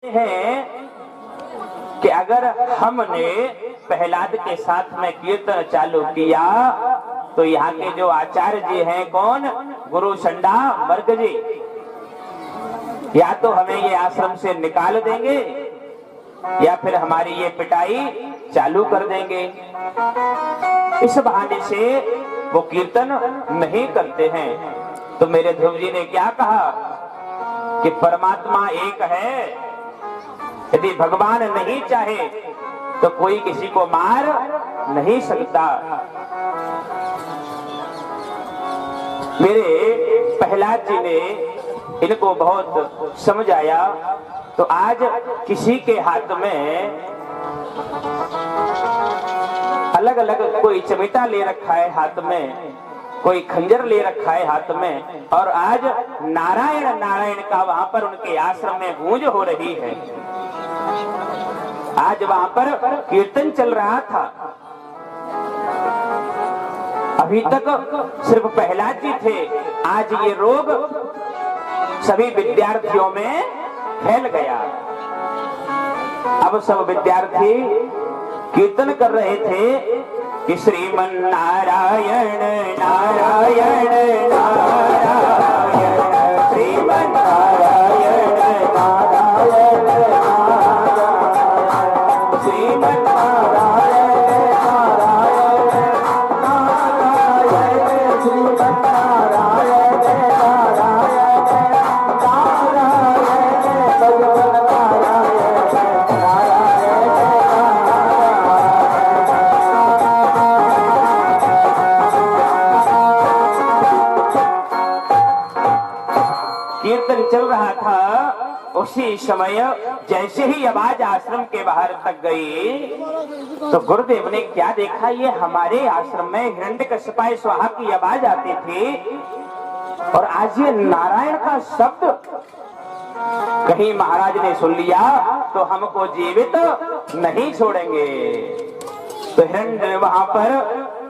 हैं कि अगर हमने प्रहलाद के साथ में कीर्तन चालू किया तो यहाँ के जो आचार्य जी हैं कौन, गुरु संडा मर्ग जी, या तो हमें ये आश्रम से निकाल देंगे या फिर हमारी ये पिटाई चालू कर देंगे। इस बहाने से वो कीर्तन नहीं करते हैं। तो मेरे ध्रुव जी ने क्या कहा कि परमात्मा एक है, यदि भगवान नहीं चाहे तो कोई किसी को मार नहीं सकता। मेरे प्रहलाद जी ने इनको बहुत समझाया। तो आज किसी के हाथ में अलग अलग, कोई चमेटा ले रखा है हाथ में, कोई खंजर ले रखा है हाथ में, और आज नारायण नारायण का वहां पर उनके आश्रम में गूंज हो रही है। आज वहां पर कीर्तन चल रहा था। अभी तक सिर्फ प्रहलाद जी थे, आज ये रोग सभी विद्यार्थियों में फैल गया। अब सब विद्यार्थी कीर्तन कर रहे थे कि श्रीमन नारायण नारायण नारायण, श्रीमन नारायण नारायण नारायण, श्रीमन नारायण नारायण नारायण, श्रीमन नारायण नारायण नारायण, भगवान नारायण कीर्तन चल रहा था। उसी समय जैसे ही आवाज आश्रम के बाहर तक गई तो गुरुदेव ने क्या देखा, ये हमारे आश्रम में हिरण्यकशिपु स्वाहा की आवाज आती थी और आज ये नारायण का शब्द कहीं महाराज ने सुन लिया तो हमको जीवित नहीं छोड़ेंगे। तो हिरण्य वहां पर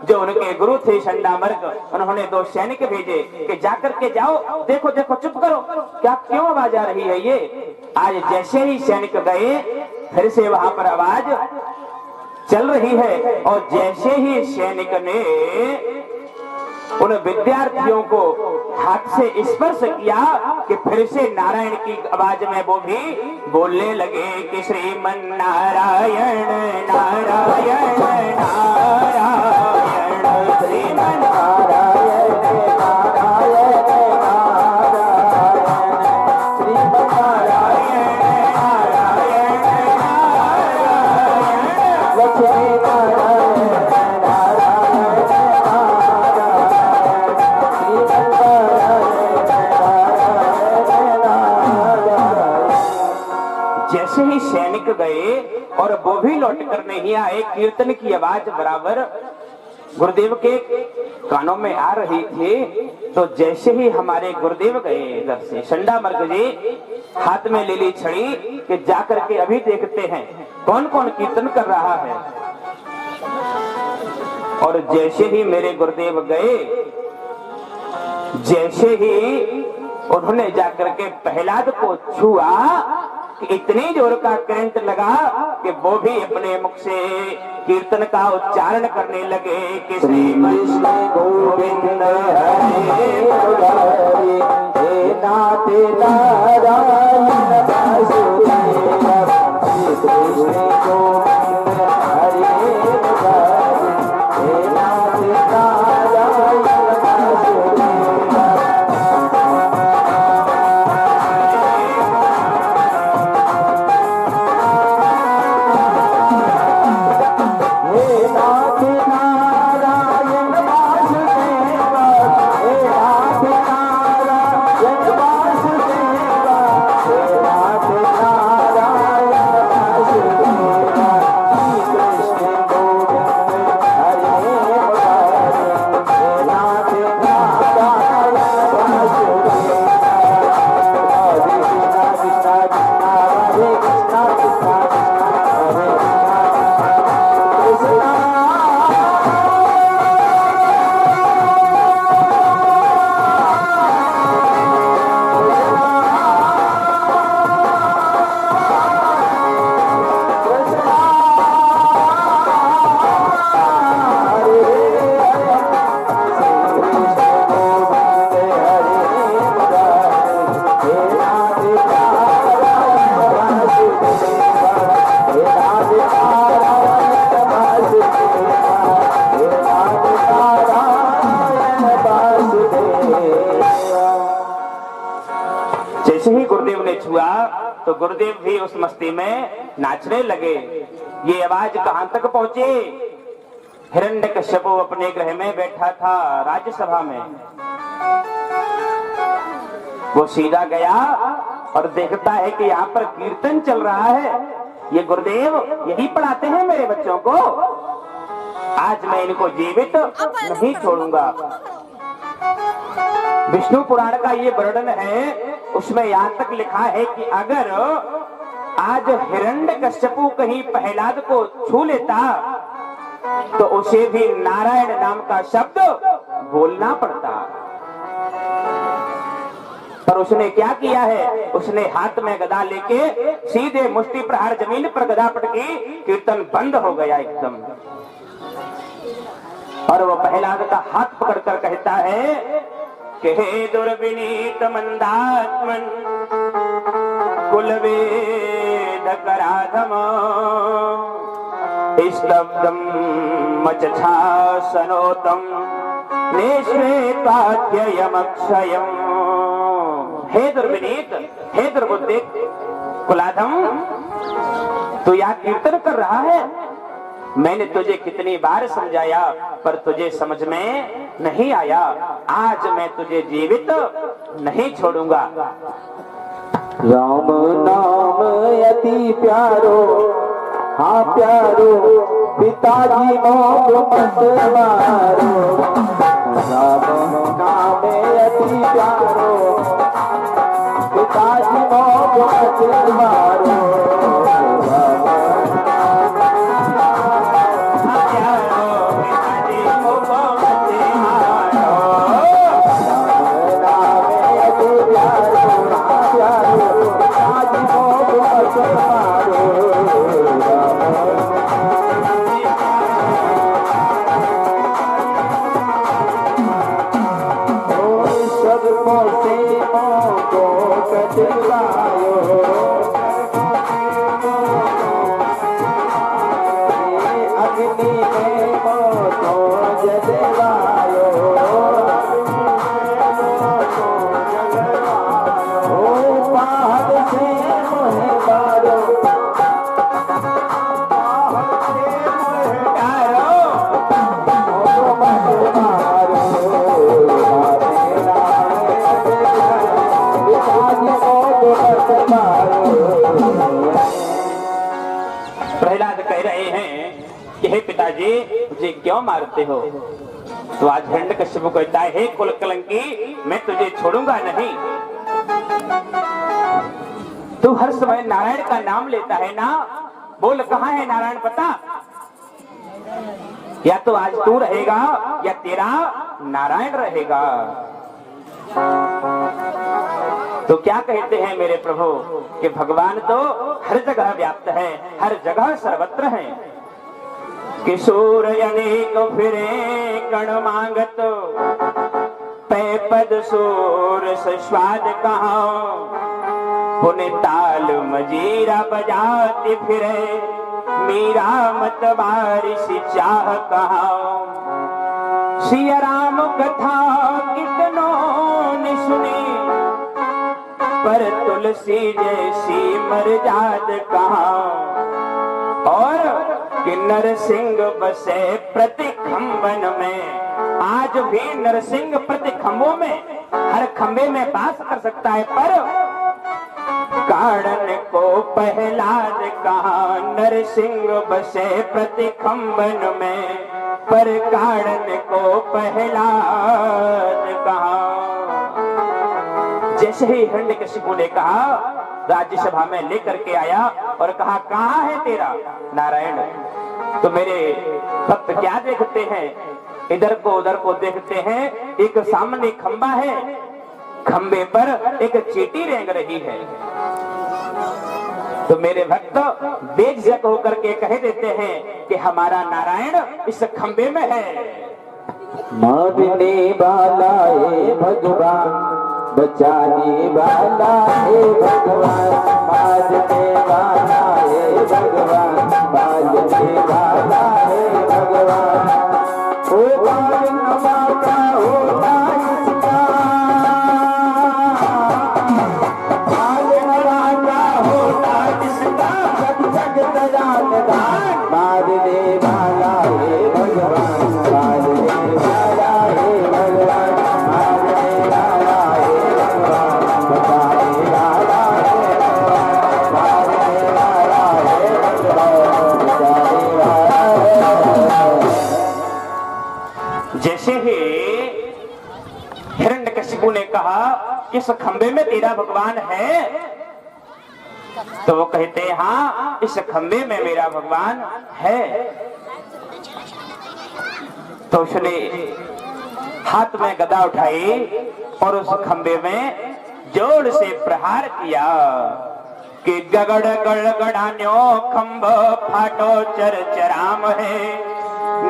जो उनके गुरु थे संडामर्ग, उन्होंने 2 सैनिक भेजे कि जाकर के जाओ, देखो देखो, चुप करो, क्या क्यों आवाज आ रही है ये। आज जैसे ही सैनिक गए फिर से वहां पर आवाज चल रही है, और जैसे ही सैनिक ने उन विद्यार्थियों को हाथ से स्पर्श किया कि फिर से नारायण की आवाज में वो भी बोलने लगे कि श्रीमन नारायण नारायण नारायण, श्रीमन नारायण नारायण नारायण, श्रीमन नारायण नारायण नारायण, लक्ष्मी नारायण जैसे ही सैनिक गए और वो भी लौट कर नहीं आए, कीर्तन की आवाज बराबर गुरुदेव के कानों में आ रही थी। तो जैसे ही हमारे गुरुदेव गए इधर से, संडामर्ग जी हाथ में ले ली छड़ी कि जाकर के अभी देखते हैं कौन कौन कीर्तन कर रहा है। और जैसे ही मेरे गुरुदेव गए, जैसे ही उन्होंने जाकर के प्रहलाद को छुआ कि इतनी जोर का करंट लगा कि वो भी अपने मुख से कीर्तन का उच्चारण करने लगे कि श्री कृष्ण गोविंद हरे मुरारी, हे नाथ नारायण वासुदेव, श्री कृष्ण गोविंद हरे मुरारी, हे नाथ नारायण वासुदेव। तो गुरुदेव भी उस मस्ती में नाचने लगे। ये आवाज कहां तक पहुंची? हिरण्यकश्यप अपने गृह में बैठा था राज्यसभा में। वो सीधा गया और देखता है कि यहाँ पर कीर्तन चल रहा है। ये गुरुदेव यही पढ़ाते हैं मेरे बच्चों को। आज मैं इनको जीवित नहीं छोड़ूंगा। विष्णु पुराण का ये वर्णन है, उसमें यहाँ तक लिखा है कि अगर आज हिरण्यकश्यपु कहीं प्रहलाद को छू लेता तो उसे भी नारायण नाम का शब्द बोलना पड़ता। पर उसने क्या किया है? उसने हाथ में गदा लेके सीधे मुष्टि प्रहार जमीन पर गदा पटकी, कीर्तन बंद हो गया एकदम। और वो प्रहलाद का हाथ पकड़कर कहता है कि हे दुर्विनीत मंदात्मन कुलवेद कराधम स्तब्धम मचछासनोतम निश्वेताध्ययमक्षयम। हे दुर्विनीत, हे दुर्बुद्धि कुलाधम, तू यहाँ कीर्तन कर रहा है। मैंने तुझे कितनी बार समझाया पर तुझे समझ में नहीं आया। आज मैं तुझे जीवित नहीं छोड़ूंगा। राम नाम अति प्यारो, हाँ प्यारो, पिताजी मोह मत मारो। राम नाम अति प्यारो, पिताजी मोह मत मारो। प्रहलाद कह रहे हैं कि हे पिताजी मुझे क्यों मारते हो? तो आज हिरण्यकश्यप कहता है हे कुल कलंकी, मैं तुझे छोड़ूंगा नहीं। तू हर समय नारायण का नाम लेता है ना, बोल कहाँ है नारायण पता? या तो आज तू रहेगा या तेरा नारायण रहेगा। तो क्या कहते हैं मेरे प्रभु कि भगवान तो हर जगह व्याप्त है, हर जगह सर्वत्र है। किशोर अनेक फिरे कण मांगत, पै पद सोर स्वाद कहा। पुण्य ताल मजीरा बजाते फिरे, मीरा मत बारिश चाह कहा। सिया राम कथा कितनों ने सुनी, पर तुलसी जैसी मर्याद कहाँ। और कि नरसिंह बसे प्रति खंबन में, आज भी नरसिंह प्रति खंभों में, हर खंबे में बास कर सकता है, पर कारण को प्रहलाद कहाँ। नरसिंह बसे प्रति खंबन में, पर कारण को प्रहलाद कहाँ। जैसे ही हिरण्यकशिपु ने कहा, राज्यसभा में लेकर के आया और कहा कहाँ है तेरा नारायण? तो मेरे भक्त क्या देखते हैं? इधर को उधर को देखते हैं। एक सामने खंबा है, खंबे पर एक चींटी रेंग रही है। तो मेरे भक्त बेझिझक होकर के कह देते हैं कि हमारा नारायण इस खंबे में है। मारने वाला है भगवान, बचाने वाला है भगवान। मारने वाला है भगवान, मारने वाला है भगवान। ओ माता होता इसका, मारने वाला हो जैसे ही हिरण्यकशिपु ने कहा इस खंबे में तेरा भगवान है, तो वो कहते हैं हाँ इस खंबे में मेरा भगवान है। तो उसने हाथ में गदा उठाई और उस खंबे में जोर से प्रहार किया कि गगड़ गड़गड़ान्यो खंभ फाटो चर चराम है,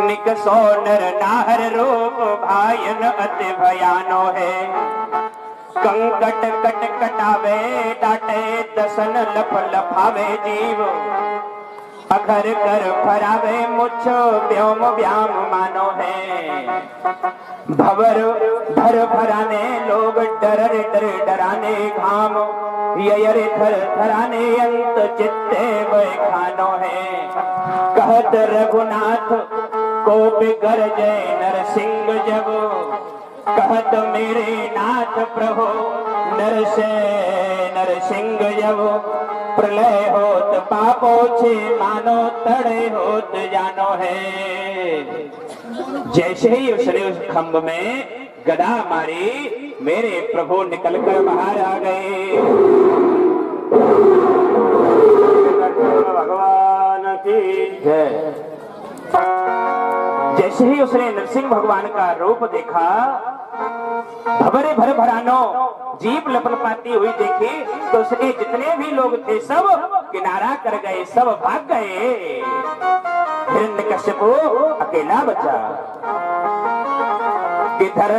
निकसो नर नाहर रूप भायन अति भयानो है। कंकट कट कटावे डाटे दसन लफ लफावे जीव, अखर कर फरावे मुछ व्योम व्याम मानो है। भवर भर भराने लोग डर डर डराने घाम, यरे थर थराने अंत चित्ते वह खानो है। कहत रघुनाथ को बिगरजे नरसिंह जब, कहत मेरे नाथ प्रभु नरसिंह जब। प्रलय होत पापो छे मानो तड़े होत जानो है। जैसे ही उसने उस खंभ में गदा मारी, मेरे प्रभु निकलकर बाहर आ गए। भगवान की जय। जैसे ही उसने नरसिंह भगवान का रूप देखा, भवरे भर भरानो जीप लपलपाती हुई देखी, तो उसके जितने भी लोग थे सब किनारा कर गए, सब भाग गए। हिरण्यकशिपु अकेला बचा। कि धर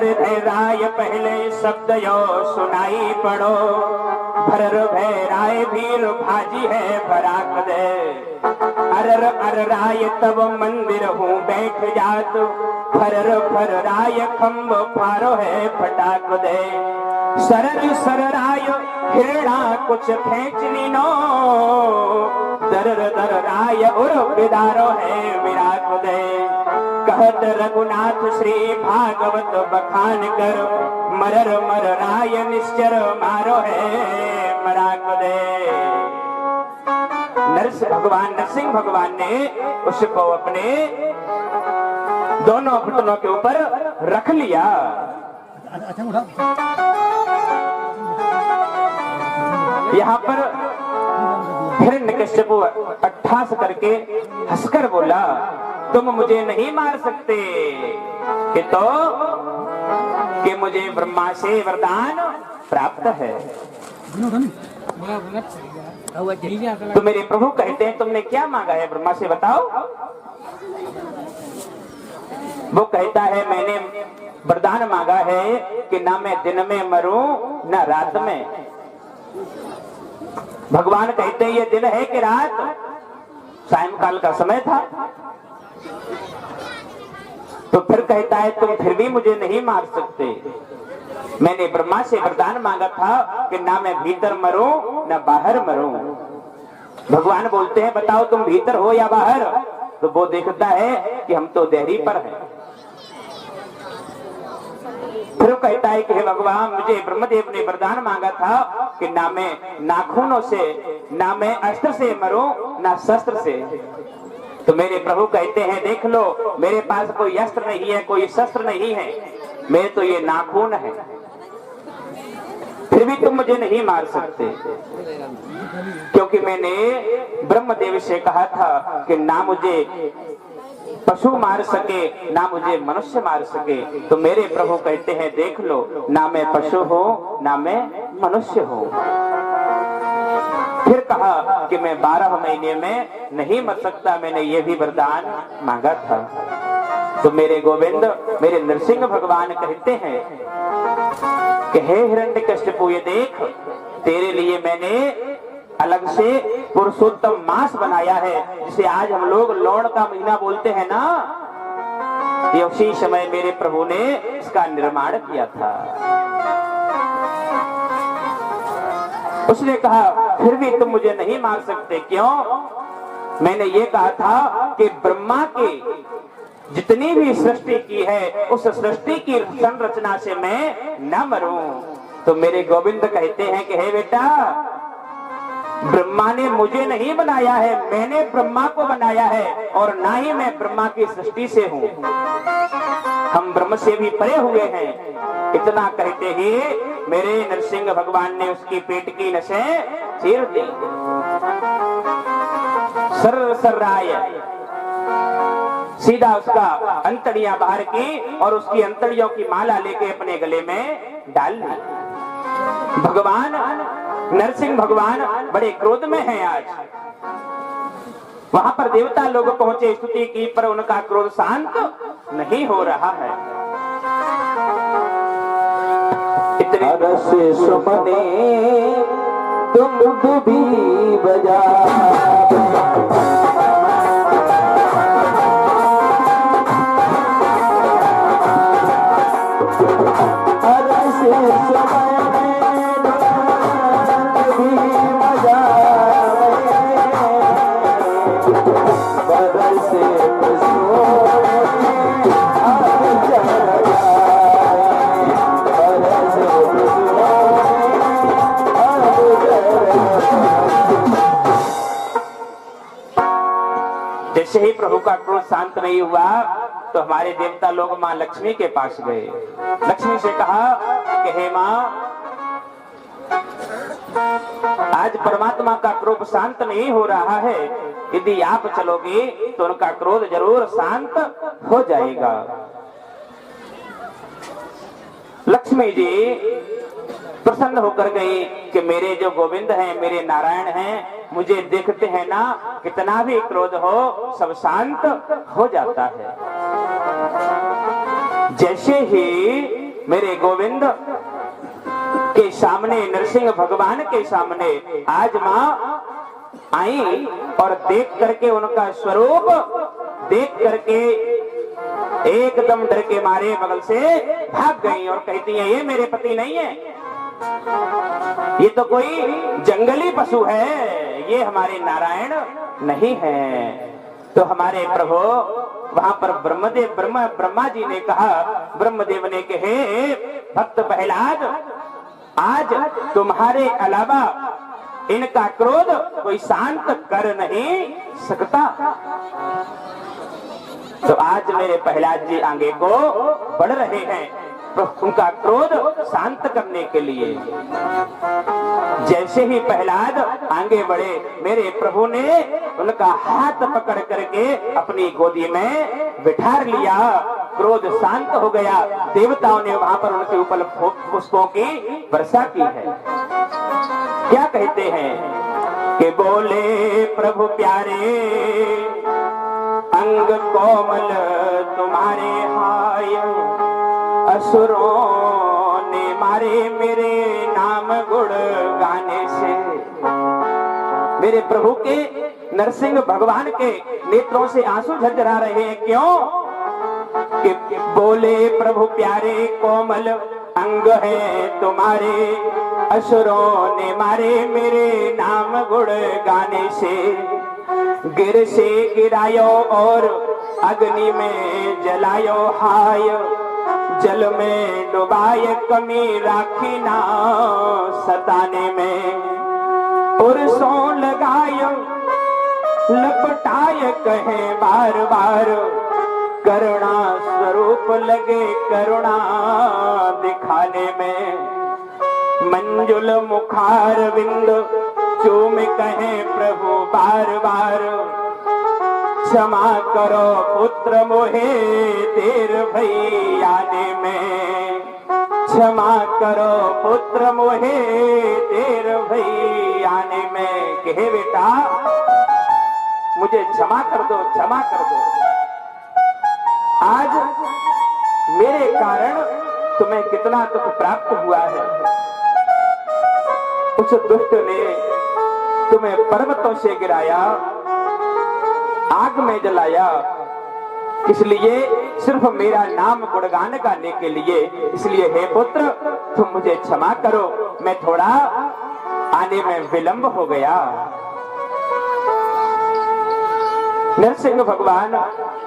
राय पहले शब्द यो सुनाई पड़ो, भरर भय राय भीर भाजी है भराक दे। अरर अर राय तब मंदिर हूँ बैठ जात, फरर फर राय खम्ब फारो है फटाक दे। सरर सर राय हिरणा कुछ खेचनी नो, दर दर राय उर बिदारो है विराट दे। कहत रघुनाथ श्री भागवत बखान कर, मरर मर राय निश्चर मारो है मराक दे। नरसिंह भगवान ने उसको अपने दोनों घुटनों के ऊपर रख लिया। यहाँ पर हिरण्यकशिपु अट्ठास करके हंसकर बोला, तुम मुझे नहीं मार सकते कि मुझे ब्रह्मा से वरदान प्राप्त है। तो मेरे प्रभु कहते हैं तुमने क्या मांगा है, ब्रह्मा से बताओ। वो कहता है मैंने वरदान मांगा है कि ना मैं दिन में मरूं ना रात में। भगवान कहते हैं ये दिन है कि रात? सायंकाल का समय था। तो फिर कहता है तुम फिर भी मुझे नहीं मार सकते। मैंने ब्रह्मा से वरदान मांगा था कि ना मैं भीतर मरूं ना बाहर मरूं। भगवान बोलते हैं बताओ तुम भीतर हो या बाहर? तो वो देखता है कि हम तो देहरी पर हैं। फिर कहता है कि हे भगवान मुझे ब्रह्मदेव ने वरदान मांगा था कि ना मैं नाखूनों से ना मैं अस्त्र से मरूं ना शस्त्र से। तो मेरे प्रभु कहते हैं देख लो मेरे पास कोई अस्त्र नहीं है, कोई शस्त्र नहीं है, मेरे तो ये नाखून है, फिर भी तुम मुझे नहीं मार सकते। क्योंकि मैंने ब्रह्मदेव से कहा था कि ना मुझे पशु मार सके ना मुझे मनुष्य मार सके। तो मेरे प्रभु कहते हैं देख लो ना मैं पशु हूँ ना मैं मनुष्य हूँ। फिर कहा कि मैं 12 महीने में नहीं मर सकता, मैंने ये भी वरदान मांगा था। तो मेरे गोविंद मेरे नरसिंह भगवान कहते हैं कि हे हिरण्यकशिपु ये देख तेरे लिए मैंने अलग से पुरुषोत्तम मास बनाया है, जिसे आज हम लोग लौड़ का महीना बोलते हैं ना, ये उसी समय मेरे प्रभु ने इसका निर्माण किया था। उसने कहा फिर भी तुम मुझे नहीं मार सकते, क्यों? मैंने ये कहा था कि ब्रह्मा के जितनी भी सृष्टि की है उस सृष्टि की संरचना से मैं न मरूं। तो मेरे गोविंद कहते हैं कि हे बेटा ब्रह्मा ने मुझे नहीं बनाया है, मैंने ब्रह्मा को बनाया है और ना ही मैं ब्रह्मा की सृष्टि से हूं। हम ब्रह्म से भी परे हुए हैं। इतना कहते ही मेरे नरसिंह भगवान ने उसकी पेट की नसें चीर दी। सर्राय सीधा उसका अंतड़ियां बाहर की और उसकी अंतड़ियों की माला लेके अपने गले में डाल ली। भगवान नरसिंह भगवान बड़े क्रोध में हैं आज। वहां पर देवता लोग पहुंचे, स्तुति की, पर उनका क्रोध शांत नहीं हो रहा है। रस सुमने तुम भी बजा जैसे ही प्रभु का क्रोध शांत नहीं हुआ तो हमारे देवता लोग मां लक्ष्मी के पास गए। लक्ष्मी से कहा कि हे मां, आज परमात्मा का क्रोध शांत नहीं हो रहा है, यदि आप चलोगे तो उनका क्रोध जरूर शांत हो जाएगा। लक्ष्मी जी प्रसन्न होकर गई कि मेरे जो गोविंद हैं, मेरे नारायण हैं, मुझे देखते हैं ना, कितना भी क्रोध हो सब शांत हो जाता है। जैसे ही मेरे गोविंद के सामने, नरसिंह भगवान के सामने आज मां आई और देख करके उनका स्वरूप देख करके एकदम डर के मारे बगल से भाग गई और कहती है, ये मेरे पति नहीं है, ये तो कोई जंगली पशु है, ये हमारे नारायण नहीं है। तो हमारे प्रभु वहां पर ब्रह्मा जी ने कहा, ब्रह्मदेव ने कहे, भक्त प्रहलाद, आज तुम्हारे अलावा इनका क्रोध कोई शांत कर नहीं सकता। तो आज मेरे प्रहलाद जी आगे को बढ़ रहे हैं उनका क्रोध शांत करने के लिए। जैसे ही प्रहलाद आगे बढ़े, मेरे प्रभु ने उनका हाथ पकड़ करके अपनी गोदी में बिठा लिया। क्रोध शांत हो गया। देवताओं ने वहां पर उनके ऊपर पुष्पों की वर्षा की है। क्या कहते हैं कि बोले प्रभु प्यारे, अंग कोमल तुम्हारे हाय, असुरों ने मारे मेरे नाम गुण गाने से। मेरे प्रभु के, नरसिंह भगवान के नेत्रों से आंसू झरझरा रहे हैं। क्यों? कि बोले प्रभु प्यारे, कोमल अंग है तुम्हारे, असुरों ने मारे मेरे नाम गुण गाने से। गिर से गिरायो और अग्नि में जलायो हाय, जल में डुबाए कमी राखी ना सताने में। पुरुषों लगायो लपटाए कहे बार बार, करुणा स्वरूप लगे करुणा दिखाने में। मंजुल मुखार विंद चूम कहे प्रभु बार बार, क्षमा करो पुत्र मोहे देर भई आने में। क्षमा करो पुत्र मोहे देर भई आने में। कहे बेटा मुझे क्षमा कर दो, क्षमा कर दो। आज मेरे कारण तुम्हें कितना दुख प्राप्त हुआ है। उस दुष्ट ने तुम्हें पर्वतों से गिराया, आग में जलाया, इसलिए सिर्फ मेरा नाम गुणगान गाने के लिए। इसलिए हे पुत्र तुम मुझे क्षमा करो, मैं थोड़ा आने में विलंब हो गया। नरसिंह भगवान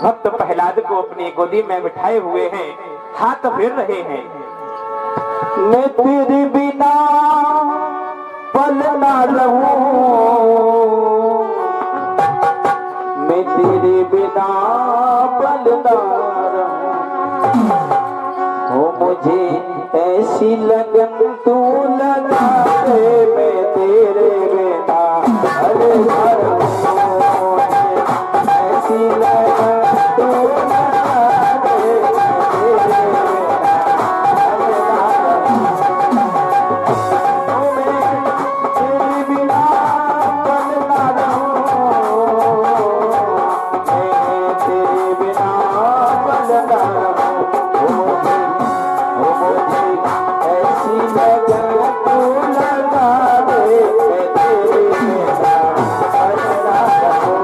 भक्त प्रहलाद को अपनी गोदी में बिठाए हुए हैं, हाथ फेर रहे हैं। मैं तेरे बिना पल ना रहूं, मैं तेरे बिना पल ना रहूं। मुझे ऐसी लगन तू लगा दे, मैं तेरे बिना हर घर हूँ। ऐसी लगन तू लगा दे, मैं तेरे बिना हर घर हूँ। मैं तेरे बिना बलना रहूं। मुझे ऐसी लगन तू लगा दे, मैं तेरे बिना बलना रहूं।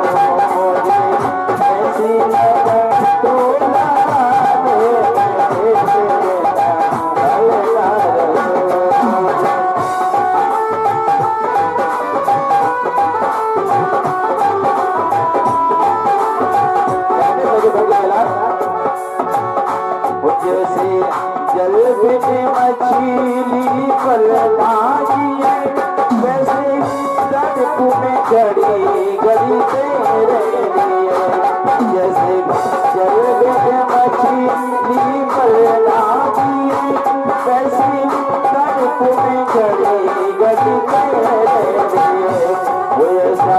मुझे ऐसी लगन तू लगा दे, मैं तेरे बिना बलना रहूं। जैसे जल बिन मछली पल भागी है, वैसे तड़प में घड़ी घड़ी तेरे लिए। जैसे जल बिन मछली पल भागी है, वैसे तड़प में घड़ी घड़ी तेरे लिए। वो ऐसा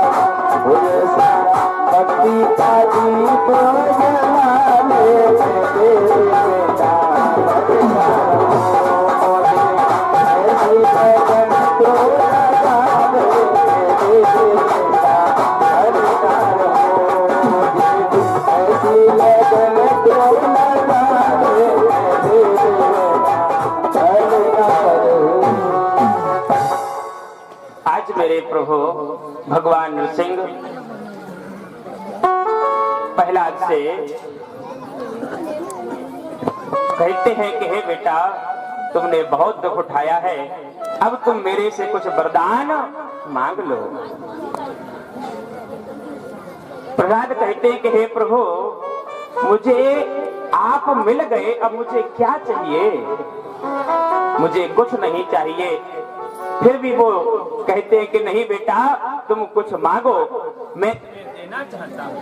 भक्ति का दीप जला ले, तेरे बिना बलना रहूं। ऐसी लगन तू लगा दे, मैं तेरे बिना बलना रहूं। ऐसी लगन तू लगा दे, मैं तेरे बिना बलना रहूं। आज मेरे प्रभु भगवान नृसिंह प्रहलाद से कहते हैं कि हे बेटा, तुमने बहुत दुख उठाया है, अब तुम मेरे से कुछ वरदान मांग लो। प्रहलाद कहते हैं कि हे प्रभु, मुझे आप मिल गए, अब मुझे क्या चाहिए? मुझे कुछ नहीं चाहिए। फिर भी वो कहते हैं कि नहीं बेटा, तुम कुछ मांगो, मैं तुम्हें देना चाहता हूं।